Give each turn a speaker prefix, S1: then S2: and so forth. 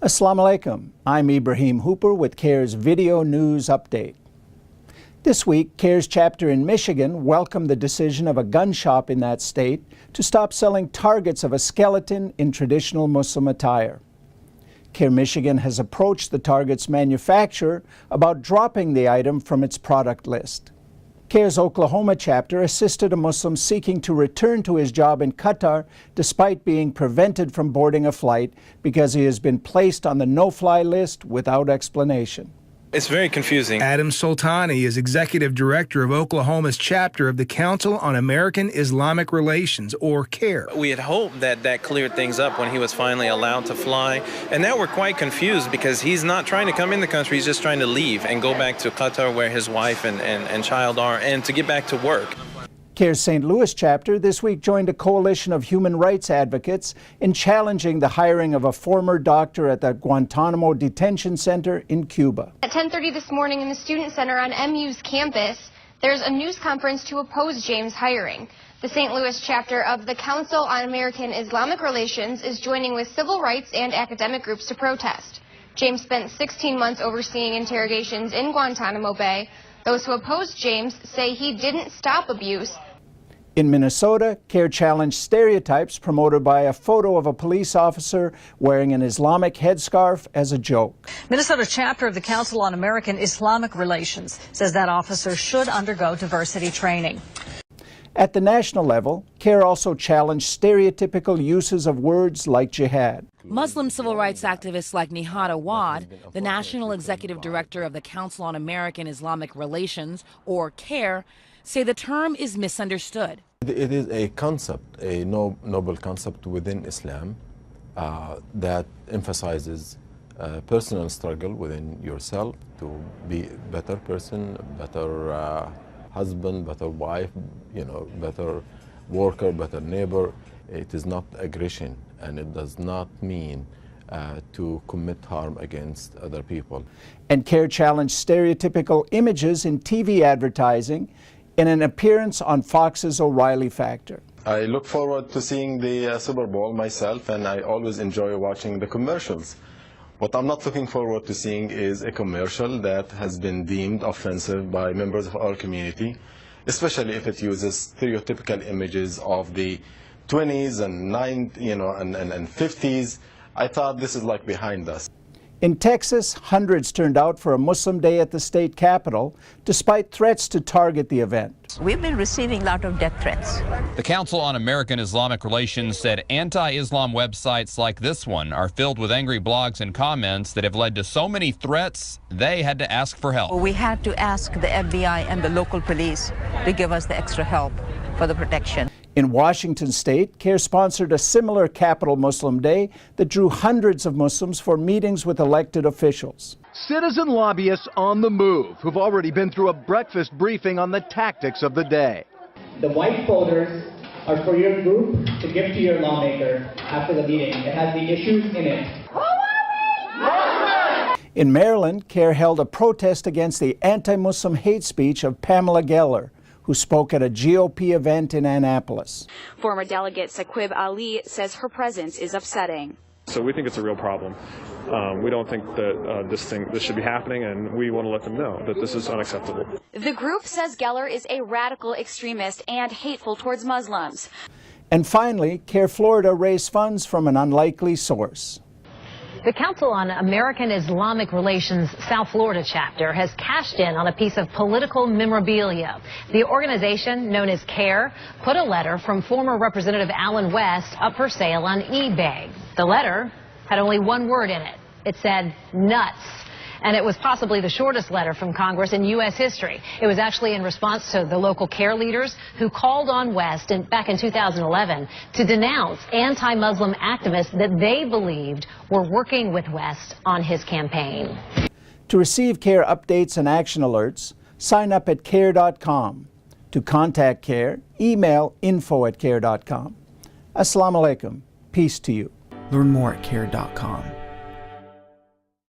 S1: Assalamu alaikum. I'm Ibrahim Hooper with CAIR's Video News Update. This week, CAIR's chapter in Michigan welcomed the decision of a gun shop in that state to stop selling targets of a skeleton in traditional Muslim attire. CAIR Michigan has approached the target's manufacturer about dropping the item from its product list. CAIR's Oklahoma chapter assisted a Muslim seeking to return to his job in Qatar despite being prevented from boarding a flight because he has been placed on the no-fly list without explanation.
S2: It's very confusing.
S3: Adam Soltani is executive director of Oklahoma's chapter of the Council on American Islamic Relations, or CAIR.
S2: We had hoped that that cleared things up when he was finally allowed to fly. And now we're quite confused because he's not trying to come in the country, he's just trying to leave and go back to Qatar where his wife and child are and to get back to work.
S1: CAIR's St. Louis chapter this week joined a coalition of human rights advocates in challenging the hiring of a former doctor at the Guantanamo Detention Center in Cuba.
S4: At 10:30 this morning in the Student Center on MU's campus, there's a news conference to oppose James' hiring. The St. Louis chapter of the Council on American Islamic Relations is joining with civil rights and academic groups to protest. James spent 16 months overseeing interrogations in Guantanamo Bay. Those who oppose James say he didn't stop abuse.
S1: In Minnesota, CAIR challenged stereotypes promoted by a photo of a police officer wearing an Islamic headscarf as a joke.
S5: Minnesota chapter of the Council on American Islamic Relations says that officer should undergo diversity training.
S1: At the national level, CAIR also challenged stereotypical uses of words like jihad.
S6: Muslim civil rights activists like Nihad Awad, the national executive director of the Council on American Islamic Relations, or CAIR, say the term is misunderstood.
S7: It is a concept, a noble concept within Islam that emphasizes personal struggle within yourself to be a better person, better husband, better wife, better worker, better neighbor. It is not aggression, and it does not mean to commit harm against other people.
S1: And CAIR challenged stereotypical images in TV advertising in an appearance on Fox's O'Reilly Factor.
S8: I look forward to seeing the Super Bowl myself, and I always enjoy watching the commercials. What I'm not looking forward to seeing is a commercial that has been deemed offensive by members of our community, especially if it uses stereotypical images of the 20s and 50s. I thought this is like behind us.
S1: In Texas, hundreds turned out for a Muslim Day at the state capitol, despite threats to target the event.
S9: We've been receiving a lot of death threats.
S10: The Council on American Islamic Relations said anti-Islam websites like this one are filled with angry blogs and comments that have led to so many threats, they had to ask for help.
S9: We had to ask the FBI and the local police to give us the extra help for the protection.
S1: In Washington state, CAIR sponsored a similar Capitol Muslim Day that drew hundreds of Muslims for meetings with elected officials.
S11: Citizen lobbyists on the move who've already been through a breakfast briefing on the tactics of the day.
S12: The white folders are for your group to give to your lawmaker after the meeting. It has the issues in it.
S1: In Maryland, CAIR held a protest against the anti-Muslim hate speech of Pamela Geller, who spoke at a GOP event in Annapolis.
S13: Former delegate Saqib Ali says her presence is upsetting.
S14: So we think it's a real problem. We don't think that this should be happening, and we want to let them know that this is unacceptable.
S13: The group says Geller is a radical extremist and hateful towards Muslims.
S1: And finally, CAIR Florida raised funds from an unlikely source.
S15: The Council on American Islamic Relations South Florida chapter has cashed in on a piece of political memorabilia. The organization, known as CAIR, put a letter from former Representative Allen West up for sale on eBay. The letter had only one word in it. It said, nuts. And it was possibly the shortest letter from Congress in U.S. history. It was actually in response to the local CAIR leaders who called on West back in 2011 to denounce anti-Muslim activists that they believed were working with West on his campaign.
S1: To receive CAIR updates and action alerts, sign up at CAIR.com. To contact CAIR, email info@CAIR.com. Assalamu alaikum. Peace to you.
S16: Learn more at CAIR.com.